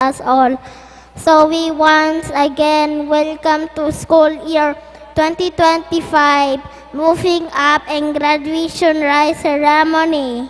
us all. So we once again welcome to school year 2025, moving up and graduation rice ceremony.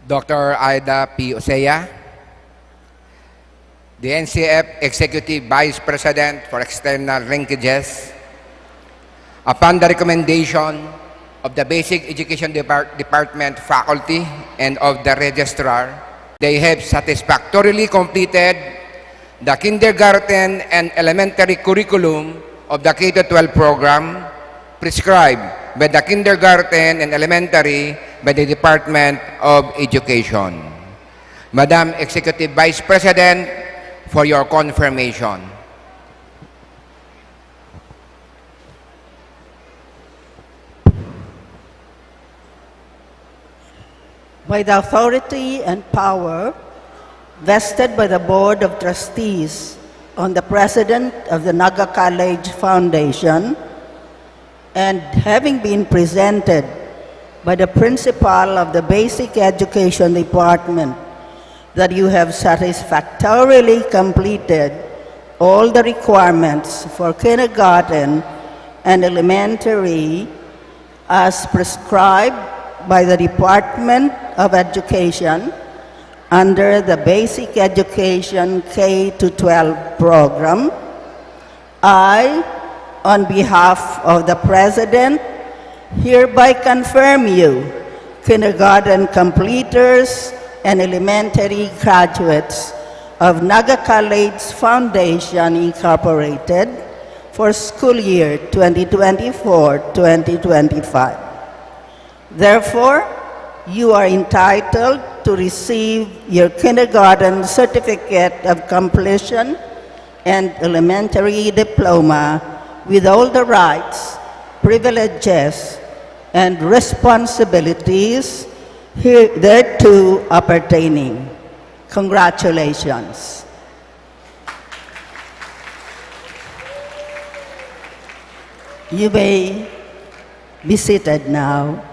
Dr. Ida P. Osea, the NCF Executive Vice President for External Linkages, upon the recommendation of the Basic Education Department faculty and of the registrar, they have satisfactorily completed the kindergarten and elementary curriculum of the K-12 program prescribed by the kindergarten and elementary by the Department of Education. Madam Executive Vice President, for your confirmation. By the authority and power vested by the Board of Trustees on the President of the Naga College Foundation, and having been presented by the Principal of the Basic Education Department that you have satisfactorily completed all the requirements for kindergarten and elementary as prescribed by the Department of Education under the Basic Education K-12 program, I, on behalf of the President, hereby confirm you, kindergarten completers and elementary graduates of Naga College Foundation Incorporated for school year 2024-2025. Therefore, you are entitled to receive your kindergarten certificate of completion and elementary diploma with all the rights, privileges, and responsibilities thereto appertaining. Congratulations. You may be seated now.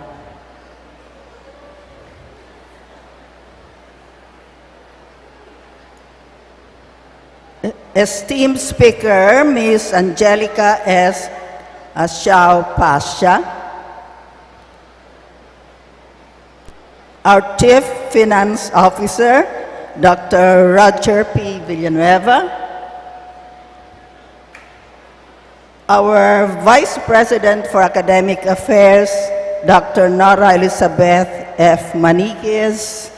Esteemed Speaker, Ms. Angelica S. Xiao-Pasha, our Chief Finance Officer, Dr. Roger P. Villanueva, our Vice President for Academic Affairs, Dr. Nora Elizabeth F. Maniquez,